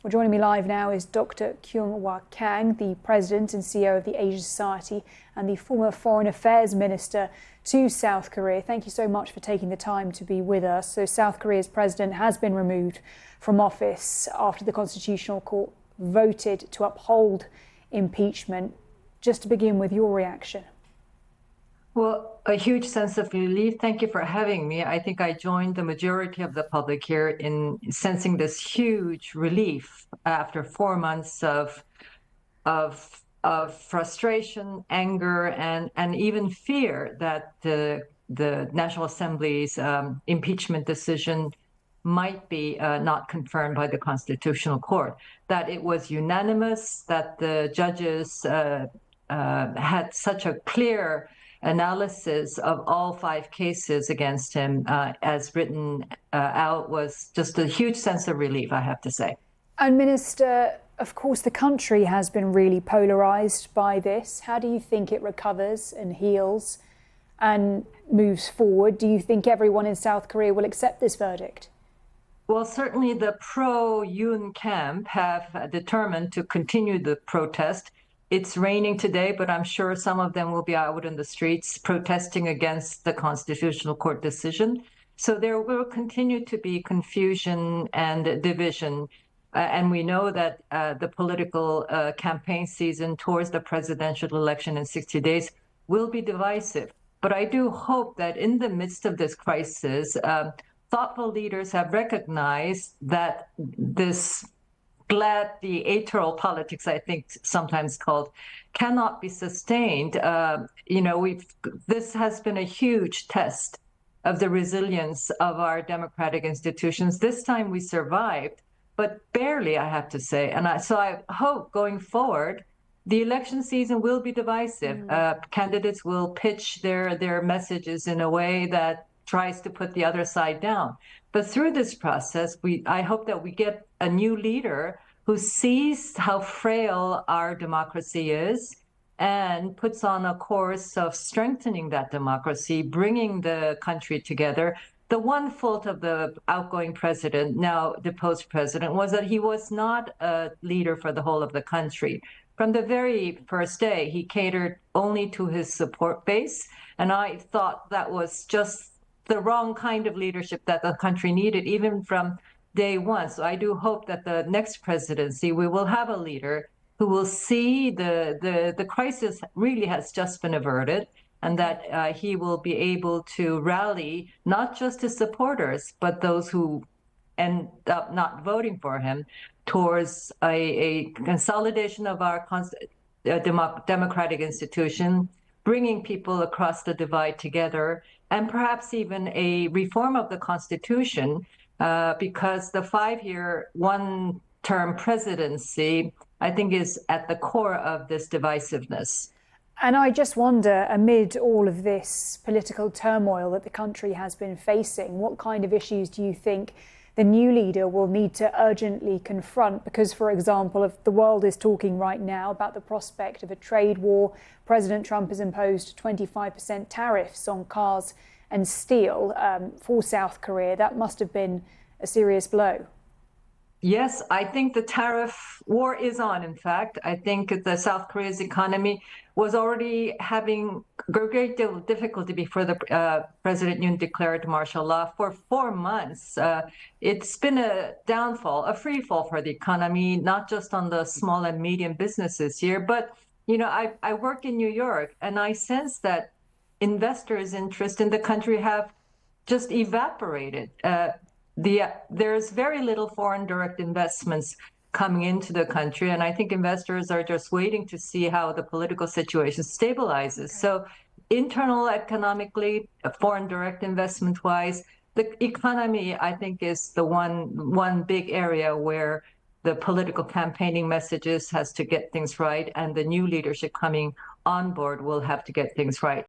Well, joining me live now is Dr. Kyung-wha Kang, the President and CEO of the Asia Society and the former Foreign Affairs Minister to South Korea. Thank you so much for taking the time to be with us. So South Korea's president has been removed from office after the Constitutional Court voted to uphold impeachment. Just to begin with, your reaction. Well, a huge sense of relief. Thank you for having me. I think I joined the majority of the public here in sensing this huge relief after 4 months of frustration, anger, and even fear that the National Assembly's impeachment decision might be not confirmed by the Constitutional Court. That it was unanimous, that the judges had such a clear analysis of all 5 cases against him as written out was just a huge sense of relief, I have to say. And Minister, of course, the country has been really polarized by this. How do you think it recovers and heals and moves forward? Do you think everyone in South Korea will accept this verdict? Well, certainly the pro-Yoon camp have determined to continue the protest. It's raining today, but I'm sure some of them will be out in the streets protesting against the Constitutional Court decision. So there will continue to be confusion and division. And we know that the political campaign season towards the presidential election in 60 days will be divisive. But I do hope that in the midst of this crisis, thoughtful leaders have recognized that this gladiatorial politics, I think sometimes called, cannot be sustained. This has been a huge test of the resilience of our democratic institutions. This time we survived, but barely, I have to say. And so I hope going forward, the election season will be divisive. Candidates will pitch their messages in a way that tries to put the other side down. But through this process, I hope that we get a new leader who sees how frail our democracy is and puts on a course of strengthening that democracy, bringing the country together. The one fault of the outgoing president, now deposed president, was that he was not a leader for the whole of the country. From the very first day, he catered only to his support base. And I thought that was just the wrong kind of leadership that the country needed, even from day one. So I do hope that the next presidency, we will have a leader who will see the crisis really has just been averted, and that he will be able to rally not just his supporters, but those who end up not voting for him towards a consolidation of our democratic institution, bringing people across the divide together, and perhaps even a reform of the Constitution, because the 5-year, one-term presidency, I think, is at the core of this divisiveness. And I just wonder, amid all of this political turmoil that the country has been facing, what kind of issues do you think the new leader will need to urgently confront? Because, for example, if the world is talking right now about the prospect of a trade war, President Trump has imposed 25% tariffs on cars and steel for South Korea. That must have been a serious blow. Yes, I think the tariff war is on, in fact. I think the South Korea's economy was already having a great deal of difficulty before the President Yoon declared martial law. For 4 months, it's been a downfall, a free fall for the economy, not just on the small and medium businesses here. But, I work in New York, and I sense that investors' interest in the country have just evaporated. There's very little foreign direct investments coming into the country, and I think investors are just waiting to see how the political situation stabilizes. So internal economically, foreign direct investment wise, the economy, I think, is the one big area where the political campaigning messages has to get things right, and the new leadership coming on board will have to get things right.